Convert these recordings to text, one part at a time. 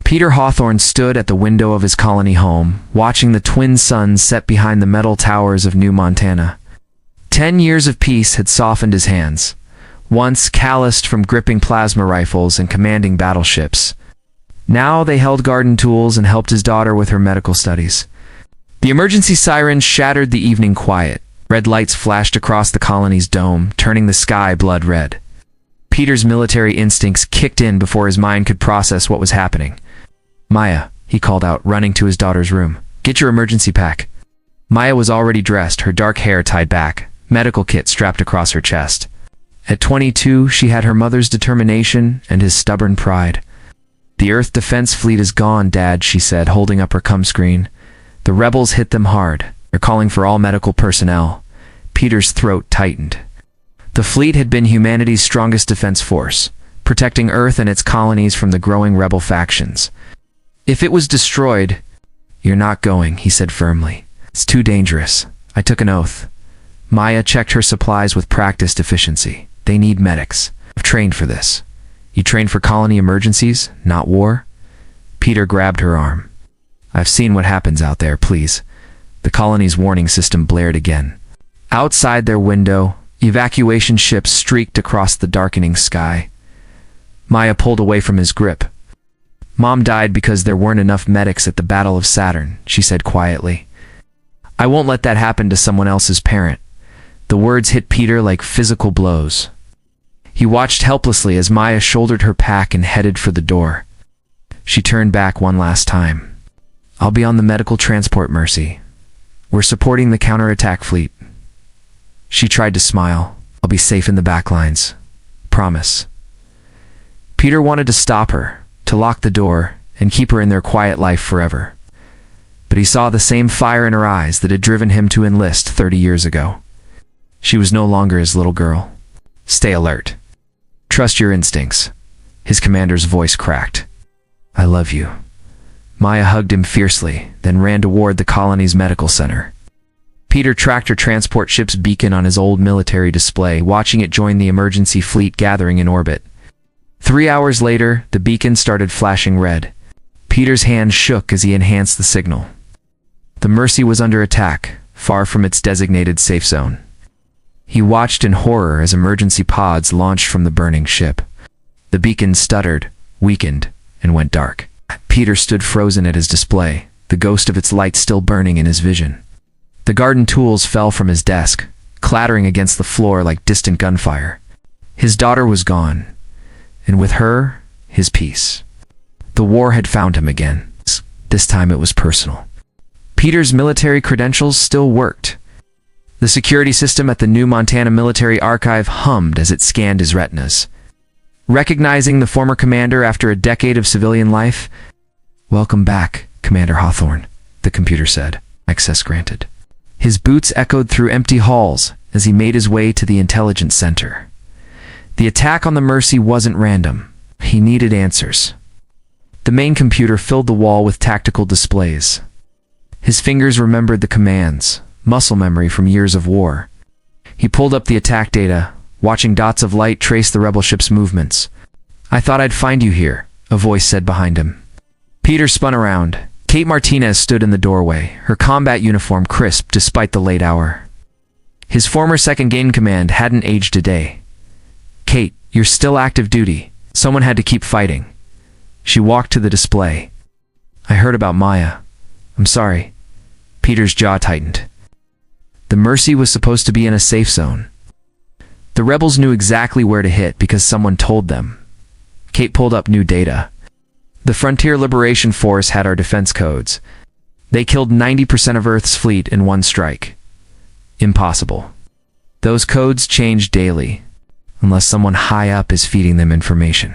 Peter Hawthorne stood at the window of his colony home, watching the twin suns set behind the metal towers of New Montana. 10 years of peace had softened his hands, once calloused from gripping plasma rifles and commanding battleships. Now they held garden tools and helped his daughter with her medical studies. The emergency sirens shattered the evening quiet. Red lights flashed across the colony's dome, turning the sky blood red. Peter's military instincts kicked in before his mind could process what was happening. "Maya," he called out, running to his daughter's room. "Get your emergency pack." Maya was already dressed, her dark hair tied back, medical kit strapped across her chest. At 22, she had her mother's determination and his stubborn pride. "The Earth Defense Fleet is gone, Dad," she said, holding up her cum screen. "The rebels hit them hard. They're calling for all medical personnel." Peter's throat tightened. The fleet had been humanity's strongest defense force, protecting Earth and its colonies from the growing rebel factions. "If it was destroyed—" "You're not going," he said firmly. "It's too dangerous. I took an oath." Maya checked her supplies with practiced efficiency. "They need medics. I've trained for this." "You trained for colony emergencies, not war?" Peter grabbed her arm. "I've seen what happens out there, please." The colony's warning system blared again. Outside their window, evacuation ships streaked across the darkening sky. Maya pulled away from his grip. "Mom died because there weren't enough medics at the Battle of Saturn," she said quietly. "I won't let that happen to someone else's parent." The words hit Peter like physical blows. He watched helplessly as Maya shouldered her pack and headed for the door. She turned back one last time. "I'll be on the medical transport, Mercy. We're supporting the counterattack fleet." She tried to smile. "I'll be safe in the back lines. Promise." Peter wanted to stop her, to lock the door, and keep her in their quiet life forever. But he saw the same fire in her eyes that had driven him to enlist 30 years ago. She was no longer his little girl. "Stay alert. Trust your instincts." His commander's voice cracked. "I love you." Maya hugged him fiercely, then ran toward the colony's medical center. Peter tracked her transport ship's beacon on his old military display, watching it join the emergency fleet gathering in orbit. 3 hours later, the beacon started flashing red. Peter's hand shook as he enhanced the signal. The Mercy was under attack, far from its designated safe zone. He watched in horror as emergency pods launched from the burning ship. The beacon stuttered, weakened, and went dark. Peter stood frozen at his display, the ghost of its light still burning in his vision. The garden tools fell from his desk, clattering against the floor like distant gunfire. His daughter was gone, and with her, his peace. The war had found him again. This time it was personal. Peter's military credentials still worked. The security system at the New Montana Military Archive hummed as it scanned his retinas. Recognizing the former commander after a decade of civilian life, "Welcome back, Commander Hawthorne," the computer said. "Access granted." His boots echoed through empty halls as he made his way to the intelligence center. The attack on the Mercy wasn't random. He needed answers. The main computer filled the wall with tactical displays. His fingers remembered the commands, muscle memory from years of war. He pulled up the attack data, watching dots of light trace the rebel ship's movements. "I thought I'd find you here," a voice said behind him. Peter spun around. Kate Martinez stood in the doorway, her combat uniform crisp despite the late hour. His former second-in-command hadn't aged a day. "Kate, you're still active duty. Someone had to keep fighting." She walked to the display. "I heard about Maya. I'm sorry." Peter's jaw tightened. The Mercy was supposed to be in a safe zone. The rebels knew exactly where to hit because someone told them. Kate pulled up new data. "The Frontier Liberation Force had our defense codes. They killed 90% of Earth's fleet in one strike. Impossible. Those codes change daily, unless someone high up is feeding them information."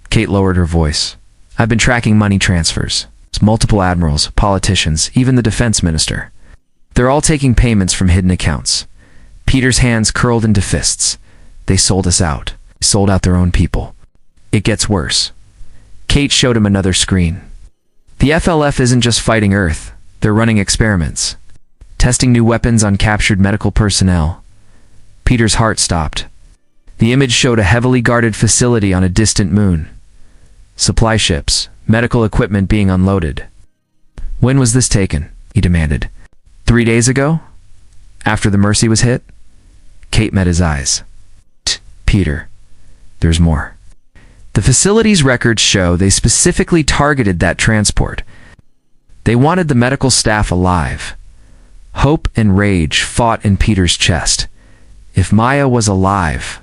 Kate lowered her voice. "I've been tracking money transfers. It's multiple admirals, politicians, even the defense minister. They're all taking payments from hidden accounts." Peter's hands curled into fists. "They sold us out. They sold out their own people. It gets worse." Kate showed him another screen. "The FLF isn't just fighting Earth. They're running experiments. Testing new weapons on captured medical personnel." Peter's heart stopped. The image showed a heavily guarded facility on a distant moon. Supply ships, medical equipment being unloaded. When was this taken? He demanded. 3 days ago? After the Mercy was hit? Kate met his eyes. Peter, there's more. The facility's records show they specifically targeted that transport. They wanted the medical staff alive. Hope and rage fought in Peter's chest. If Maya was alive...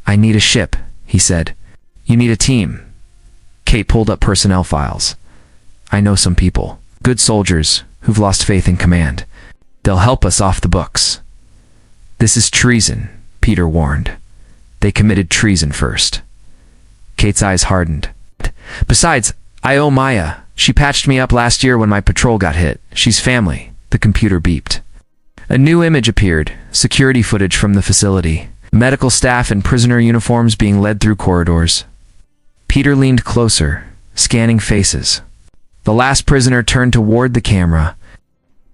I need a ship, he said. You need a team. Kate pulled up personnel files. I know some people. Good soldiers who've lost faith in command. They'll help us off the books. This is treason, Peter warned. They committed treason first. Kate's eyes hardened. Besides, I owe Maya. She patched me up last year when my patrol got hit. She's family. The computer beeped. A new image appeared, security footage from the facility. Medical staff in prisoner uniforms being led through corridors. Peter leaned closer, scanning faces. The last prisoner turned toward the camera.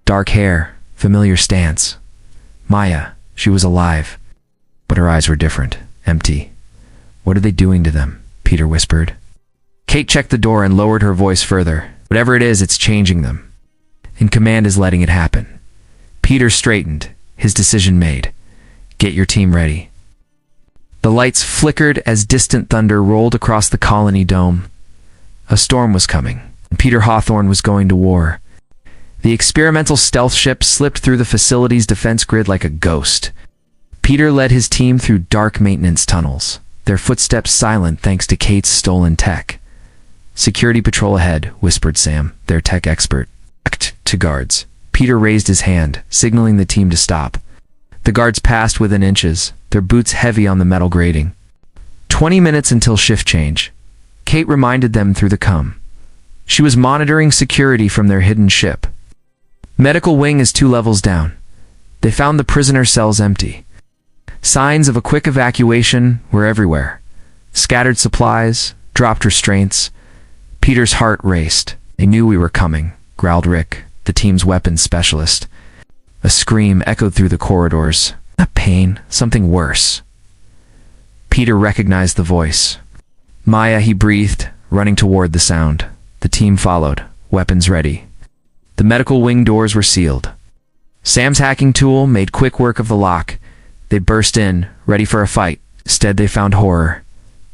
Dark hair, familiar stance. Maya, she was alive. But her eyes were different, empty. What are they doing to them? Peter whispered. Kate checked the door and lowered her voice further. Whatever it is, it's changing them. And command is letting it happen. Peter straightened, his decision made. Get your team ready. The lights flickered as distant thunder rolled across the colony dome. A storm was coming, and Peter Hawthorne was going to war. The experimental stealth ship slipped through the facility's defense grid like a ghost. Peter led his team through dark maintenance tunnels, their footsteps silent thanks to Kate's stolen tech. Security patrol ahead, whispered Sam, their tech expert. To guards. Peter raised his hand, signaling the team to stop. The guards passed within inches, their boots heavy on the metal grating. 20 minutes until shift change. Kate reminded them through the comm. She was monitoring security from their hidden ship. Medical wing is 2 levels down. They found the prisoner cells empty. Signs of a quick evacuation were everywhere. Scattered supplies, dropped restraints. Peter's heart raced. They knew we were coming, growled Rick, the team's weapons specialist. A scream echoed through the corridors. Not pain, something worse. Peter recognized the voice. Maya, he breathed, running toward the sound. The team followed, weapons ready. The medical wing doors were sealed. Sam's hacking tool made quick work of the lock. They burst in, ready for a fight. Instead, they found horror.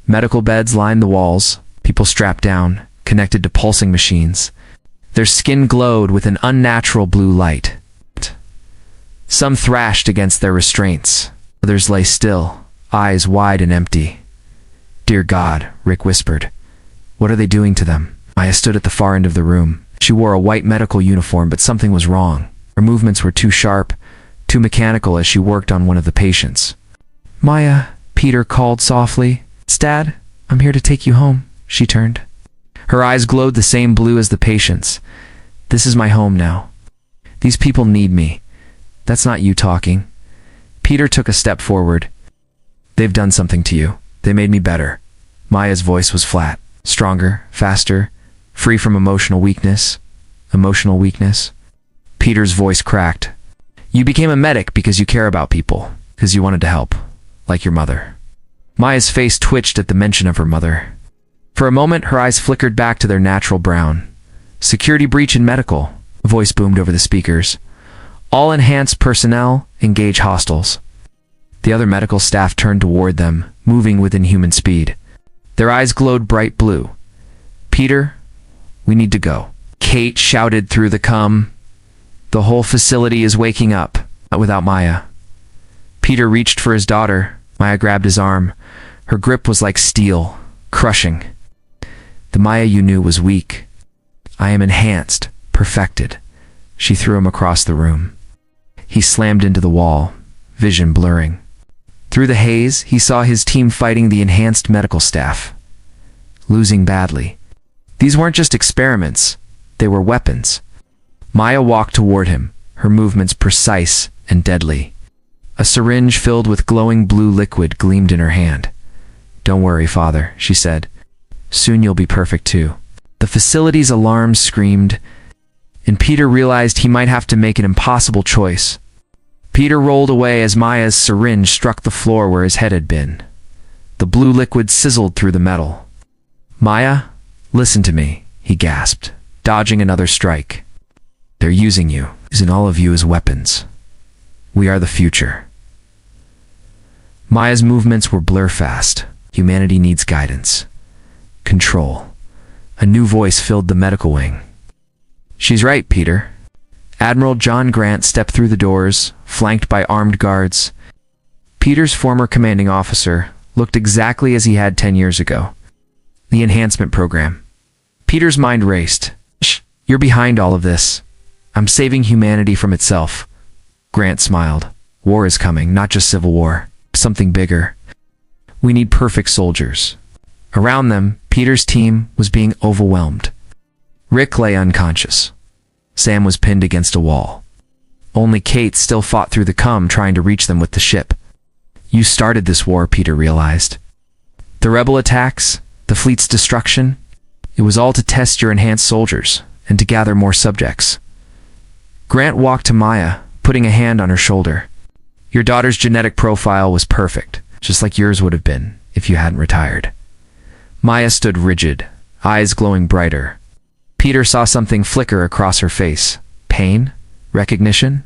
Medical beds lined the walls, people strapped down, connected to pulsing machines. Their skin glowed with an unnatural blue light. Some thrashed against their restraints. Others lay still, eyes wide and empty. Dear God, Rick whispered. What are they doing to them? Maya stood at the far end of the room. She wore a white medical uniform, but something was wrong. Her movements were too sharp, too mechanical as she worked on one of the patients. Maya, Peter called softly. It's Dad, I'm here to take you home. She turned. Her eyes glowed the same blue as the patient's. This is my home now. These people need me. That's not you talking. Peter took a step forward. They've done something to you. They made me better. Maya's voice was flat, stronger, faster, free from emotional weakness. Emotional weakness? Peter's voice cracked. You became a medic because you care about people, because you wanted to help, like your mother. Maya's face twitched at the mention of her mother. For a moment, her eyes flickered back to their natural brown. Security breach in medical, a voice boomed over the speakers. All enhanced personnel, engage hostiles. The other medical staff turned toward them, moving with inhuman speed. Their eyes glowed bright blue. Peter, we need to go. Kate shouted through the comm. The whole facility is waking up, not without Maya. Peter reached for his daughter. Maya grabbed his arm. Her grip was like steel, crushing. The Maya you knew was weak. I am enhanced, perfected. She threw him across the room. He slammed into the wall, vision blurring. Through the haze, he saw his team fighting the enhanced medical staff. Losing badly. These weren't just experiments. They were weapons. Maya walked toward him, her movements precise and deadly. A syringe filled with glowing blue liquid gleamed in her hand. Don't worry, Father, she said. Soon you'll be perfect too. The facility's alarms screamed, and Peter realized he might have to make an impossible choice. Peter rolled away as Maya's syringe struck the floor where his head had been. The blue liquid sizzled through the metal. Maya, Listen to me, he gasped, dodging another strike. They're using you, using all of you as weapons. We are the future. Maya's movements were blur-fast. Humanity needs guidance. Control. A new voice filled the medical wing. She's right, Peter. Admiral John Grant stepped through the doors, flanked by armed guards. Peter's former commanding officer looked exactly as he had 10 years ago. The enhancement program. Peter's mind raced. Shh, you're behind all of this. I'm saving humanity from itself. Grant smiled. War is coming, not just civil war. Something bigger. We need perfect soldiers. Around them, Peter's team was being overwhelmed. Rick lay unconscious. Sam was pinned against a wall. Only Kate still fought through the cum trying to reach them with the ship. You started this war, Peter realized. The rebel attacks, the fleet's destruction, it was all to test your enhanced soldiers and to gather more subjects. Grant walked to Maya, putting a hand on her shoulder. Your daughter's genetic profile was perfect, just like yours would have been if you hadn't retired. Maya stood rigid, eyes glowing brighter. Peter saw something flicker across her face. Pain? Recognition?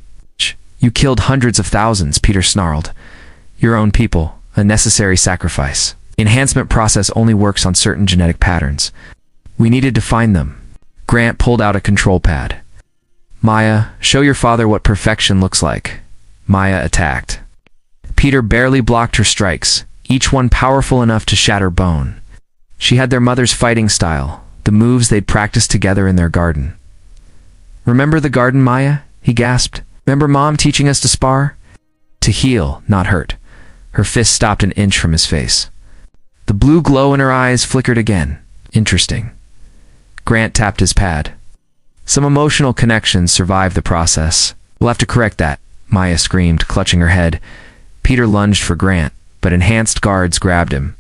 You killed hundreds of thousands, Peter snarled. Your own people, a necessary sacrifice. Enhancement process only works on certain genetic patterns. We needed to find them. Grant pulled out a control pad. Maya, show your father what perfection looks like. Maya attacked. Peter barely blocked her strikes, each one powerful enough to shatter bone. She had their mother's fighting style, the moves they'd practiced together in their garden. Remember the garden, Maya? He gasped. Remember Mom teaching us to spar? To heal, not hurt. Her fist stopped an inch from his face. The blue glow in her eyes flickered again. Interesting. Grant tapped his pad. Some emotional connections survived the process. We'll have to correct that, Maya screamed, clutching her head. Peter lunged for Grant, but enhanced guards grabbed him.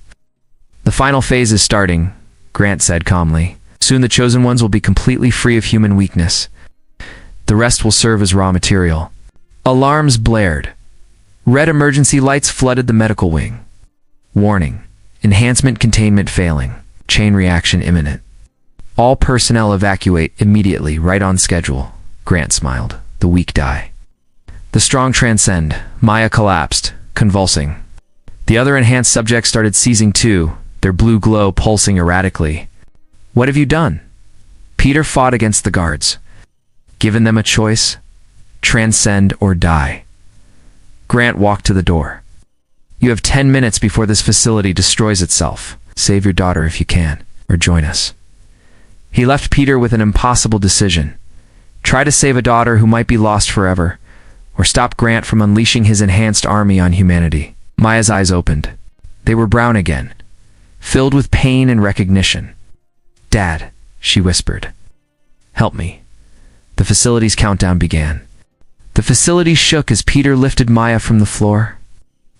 The final phase is starting, Grant said calmly. Soon the chosen ones will be completely free of human weakness. The rest will serve as raw material. Alarms blared. Red emergency lights flooded the medical wing. Warning. Enhancement containment failing. Chain reaction imminent. All personnel evacuate immediately, right on schedule. Grant smiled. The weak die. The strong transcend. Maya collapsed, convulsing. The other enhanced subjects started seizing too, their blue glow pulsing erratically. What have you done? Peter fought against the guards. Given them a choice, transcend or die. Grant walked to the door. You have 10 minutes before this facility destroys itself. Save your daughter if you can, or join us. He left Peter with an impossible decision. Try to save a daughter who might be lost forever, or stop Grant from unleashing his enhanced army on humanity. Maya's eyes opened. They were brown again, filled with pain and recognition. Dad, she whispered. Help me. The facility's countdown began. The facility shook as Peter lifted Maya from the floor.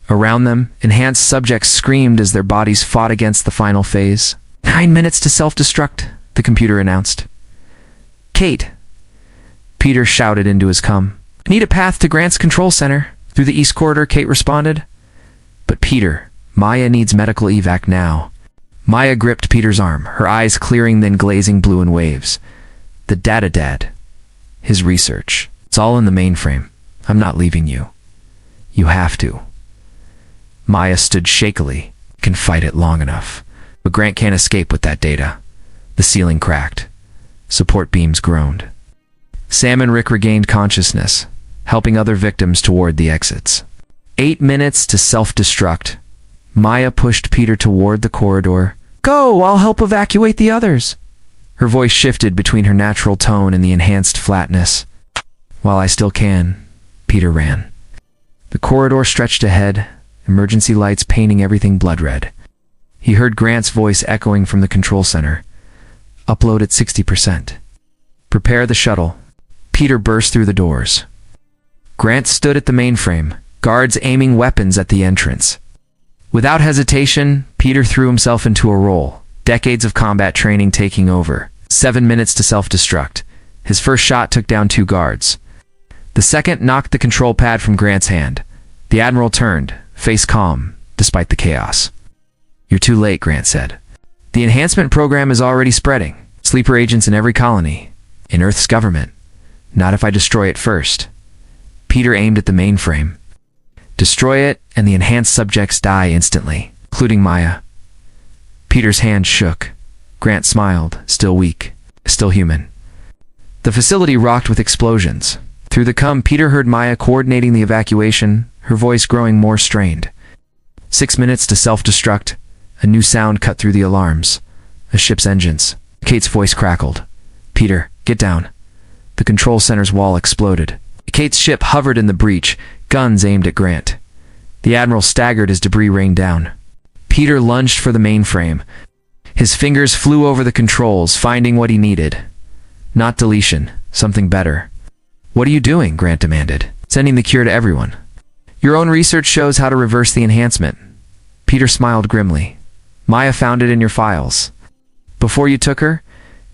Around them, enhanced subjects screamed as their bodies fought against the final phase. 9 minutes to self-destruct, the computer announced. Kate! Peter shouted into his cum. I need a path to Grant's control center. Through the east corridor, Kate responded. But Peter, Maya needs medical evac now. Maya gripped Peter's arm, her eyes clearing then glazing blue in waves. The data dad. His research. It's all in the mainframe. I'm not leaving you. You have to. Maya stood shakily. Can fight it long enough. But Grant can't escape with that data. The ceiling cracked. Support beams groaned. Sam and Rick regained consciousness, helping other victims toward the exits. 8 minutes to self-destruct. Maya pushed Peter toward the corridor. Go, I'll help evacuate the others. Her voice shifted between her natural tone and the enhanced flatness. While I still can, Peter ran. The corridor stretched ahead, emergency lights painting everything blood red. He heard Grant's voice echoing from the control center. Upload at 60%. Prepare the shuttle. Peter burst through the doors. Grant stood at the mainframe, guards aiming weapons at the entrance. Without hesitation, Peter threw himself into a role, decades of combat training taking over. 7 minutes to self-destruct. His first shot took down 2 guards. The second knocked the control pad from Grant's hand. The Admiral turned, face calm, despite the chaos. You're too late, Grant said. The enhancement program is already spreading. Sleeper agents in every colony. In Earth's government. Not if I destroy it first. Peter aimed at the mainframe. Destroy it, and the enhanced subjects die instantly, including Maya. Peter's hand shook. Grant smiled, still weak, still human. The facility rocked with explosions. Through the Peter heard Maya coordinating the evacuation, her voice growing more strained. 6 minutes to self-destruct. A new sound cut through the alarms. A ship's engines. Kate's voice crackled. Peter, get down. The control center's wall exploded. Kate's ship hovered in the breach, guns aimed at Grant. The Admiral staggered as debris rained down. Peter lunged for the mainframe. His fingers flew over the controls, finding what he needed. Not deletion, something better. What are you doing? Grant demanded. Sending the cure to everyone. Your own research shows how to reverse the enhancement. Peter smiled grimly. Maya found it in your files. Before you took her,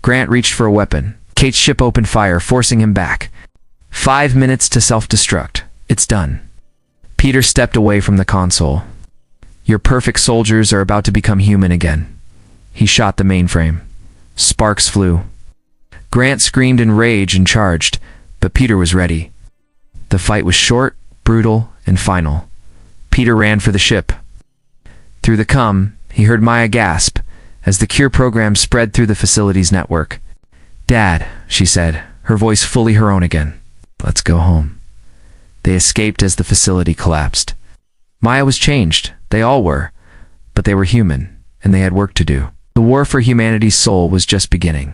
Grant reached for a weapon. Kate's ship opened fire, forcing him back. 5 minutes to self-destruct. It's done. Peter stepped away from the console. Your perfect soldiers are about to become human again. He shot the mainframe. Sparks flew. Grant screamed in rage and charged, but Peter was ready. The fight was short, brutal, and final. Peter ran for the ship. Through the he heard Maya gasp as the cure program spread through the facility's network. Dad, she said, her voice fully her own again. Let's go home. They escaped as the facility collapsed. Maya was changed. They all were. But they were human, and they had work to do. The war for humanity's soul was just beginning.